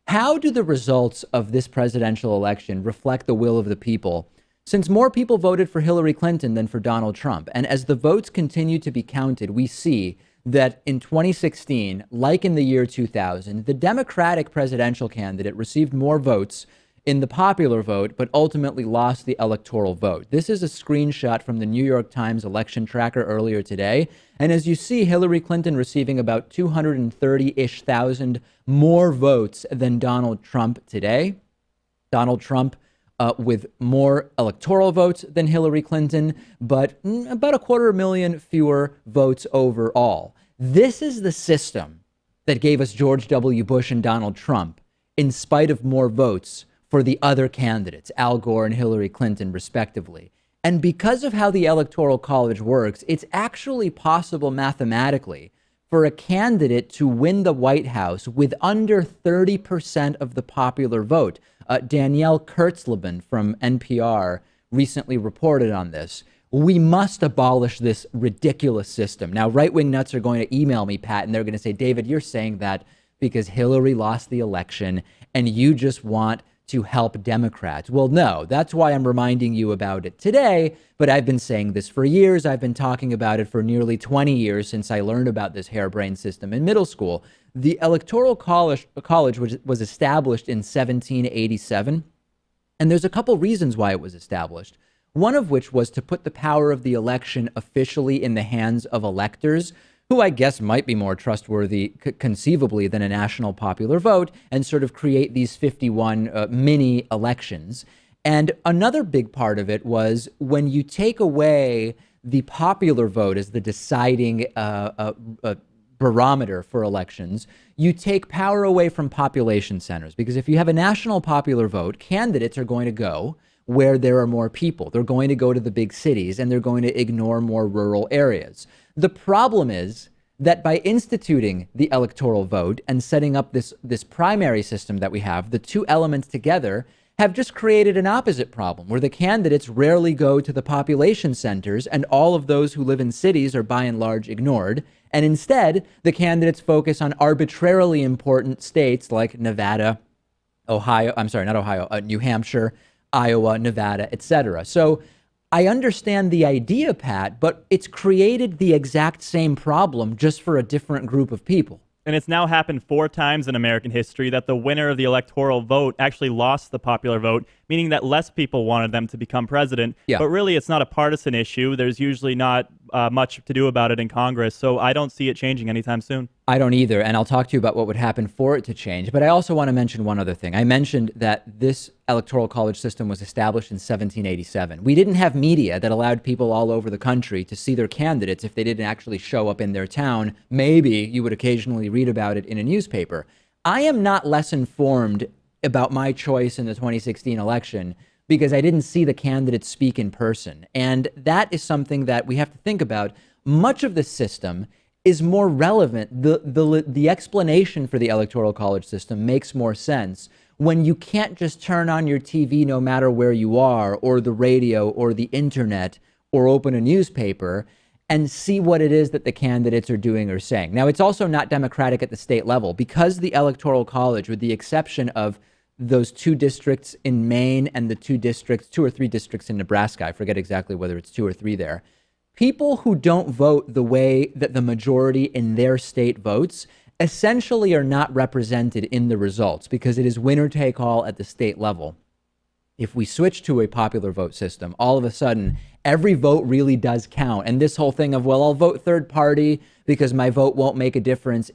How do the results of this presidential election reflect the will of the people, since more people voted for Hillary Clinton than for Donald Trump? And as the votes continue to be counted, we see that in 2016, like in the year 2000, the Democratic presidential candidate received more votes in the popular vote, but ultimately lost the electoral vote. This is a screenshot from the New York Times election tracker earlier today. And as you see, Hillary Clinton receiving about 230-ish thousand more votes than Donald Trump today. Donald Trump with more electoral votes than Hillary Clinton, but about 250,000 fewer votes overall. This is the system that gave us George W. Bush and Donald Trump, in spite of more votes for the other candidates, Al Gore and Hillary Clinton, respectively. And because of how the Electoral College works, it's actually possible mathematically for a candidate to win the White House with under 30% of the popular vote. Danielle Kurtzleben from NPR recently reported on this. We must abolish this ridiculous system. Now, right-wing nuts are going to email me, Pat, and they're going to say, David, you're saying that because Hillary lost the election and you just want to help Democrats. Well, no, that's why I'm reminding you about it today. But I've been saying this for years. I've been talking about it for nearly 20 years since I learned about this harebrained system in middle school. The Electoral College was established in 1787. And there's a couple reasons why it was established. One of which was to put the power of the election officially in the hands of electors, who I guess might be more trustworthy conceivably than a national popular vote, and sort of create these 51 mini elections. And another big part of it was when you take away the popular vote as the deciding barometer for elections, you take power away from population centers. Because if you have a national popular vote, candidates are going to go where there are more people. They're going to go to the big cities and they're going to ignore more rural areas. The problem is that by instituting the electoral vote and setting up this primary system that we have, the two elements together have just created an opposite problem where the candidates rarely go to the population centers and all of those who live in cities are by and large ignored. And instead, the candidates focus on arbitrarily important states like Nevada, New Hampshire, Iowa, Nevada, etc. So I understand the idea, Pat, but it's created the exact same problem just for a different group of people. And it's now happened 4 times in American history that the winner of the electoral vote actually lost the popular vote, meaning that less people wanted them to become president. Yeah. But really, it's not a partisan issue. There's usually not much to do about it in Congress. So I don't see it changing anytime soon. I don't either. And I'll talk to you about what would happen for it to change. But I also want to mention one other thing. I mentioned that this electoral college system was established in 1787. We didn't have media that allowed people all over the country to see their candidates if they didn't actually show up in their town. Maybe you would occasionally read about it in a newspaper. I am not less informed about my choice in the 2016 election because I didn't see the candidates speak in person. And that is something that we have to think about. Much of the system is more relevant. The explanation for the Electoral College system makes more sense when you can't just turn on your TV no matter where you are, or the radio, or the internet, or open a newspaper and see what it is that the candidates are doing or saying. Now, it's also not democratic at the state level because the Electoral College, with the exception of those 2 districts in Maine and the 2 or 3 districts in Nebraska, I forget exactly whether it's 2 or 3 there, people who don't vote the way that the majority in their state votes essentially are not represented in the results because it is winner take all at the state level. If we switch to a popular vote system, all of a sudden, every vote really does count. And this whole thing of, well, I'll vote third party because my vote won't make a difference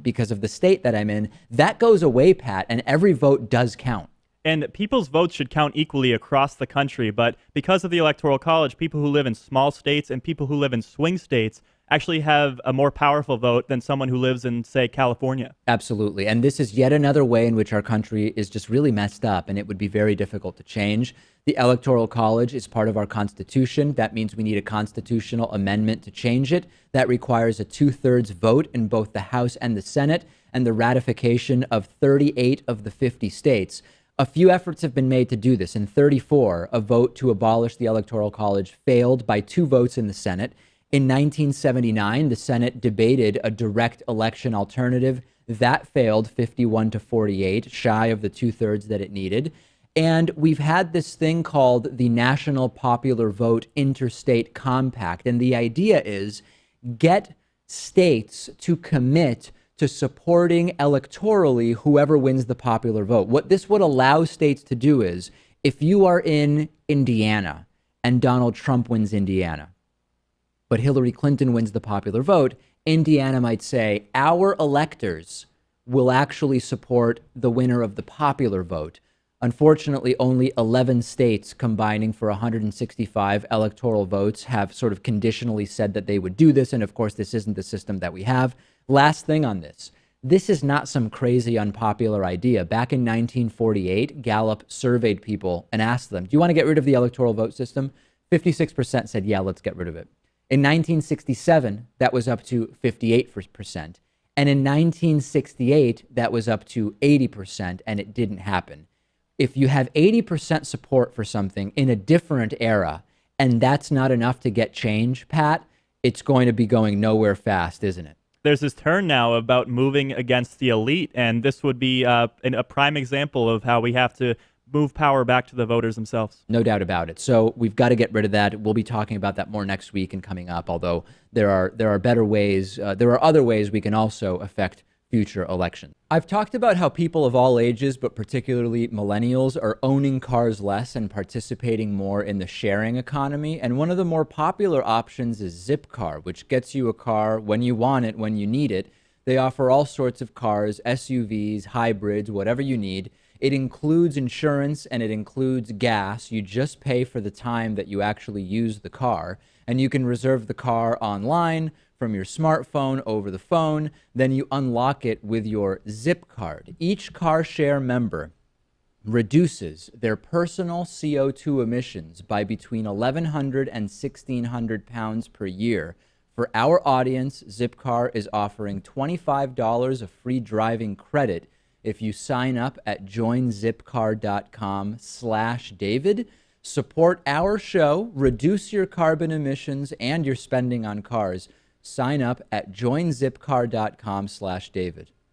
because of the state that I'm in, that goes away, Pat, and every vote does count. And people's votes should count equally across the country. But because of the Electoral College, people who live in small states and people who live in swing states actually have a more powerful vote than someone who lives in, say, California. Absolutely. And this is yet another way in which our country is just really messed up, and it would be very difficult to change. The Electoral College is part of our Constitution. That means we need a constitutional amendment to change it. That requires a 2/3 vote in both the House and the Senate, and the ratification of 38 of the 50 states. A few efforts have been made to do this. In 34, a vote to abolish the Electoral College failed by 2 votes in the Senate. In 1979, the Senate debated a direct election alternative. That failed 51-48, shy of the 2/3 that it needed. And we've had this thing called the National Popular Vote Interstate Compact. And the idea is get states to commit to supporting electorally whoever wins the popular vote. What this would allow states to do is, if you are in Indiana and Donald Trump wins Indiana, but Hillary Clinton wins the popular vote, Indiana might say, our electors will actually support the winner of the popular vote. Unfortunately, only 11 states combining for 165 electoral votes have sort of conditionally said that they would do this. And of course, this isn't the system that we have. Last thing on this. This is not some crazy unpopular idea. Back in 1948, Gallup surveyed people and asked them, do you want to get rid of the electoral vote system? 56% said, yeah, let's get rid of it. In 1967, that was up to 58%. And in 1968, that was up to 80%, and it didn't happen. If you have 80% support for something in a different era, and that's not enough to get change, Pat, it's going to be going nowhere fast, isn't it? There's this turn now about moving against the elite, and this would be a prime example of how we have to move power back to the voters themselves. No doubt about it. So we've got to get rid of that. We'll be talking about that more next week and coming up, although there are better ways. There are other ways we can also affect future elections. I've talked about how people of all ages, but particularly millennials, are owning cars less and participating more in the sharing economy. And one of the more popular options is Zipcar, which gets you a car when you want it, when you need it. They offer all sorts of cars, SUVs, hybrids, whatever you need. It includes insurance and it includes gas. You just pay for the time that you actually use the car. And you can reserve the car online from your smartphone over the phone. Then you unlock it with your Zip card. Each car share member reduces their personal CO2 emissions by between 1,100 and 1,600 pounds per year. For our audience, Zipcar is offering $25 of free driving credit if you sign up at joinzipcar.com/David. Support our show, reduce your carbon emissions and your spending on cars. Sign up at joinzipcar.com/David.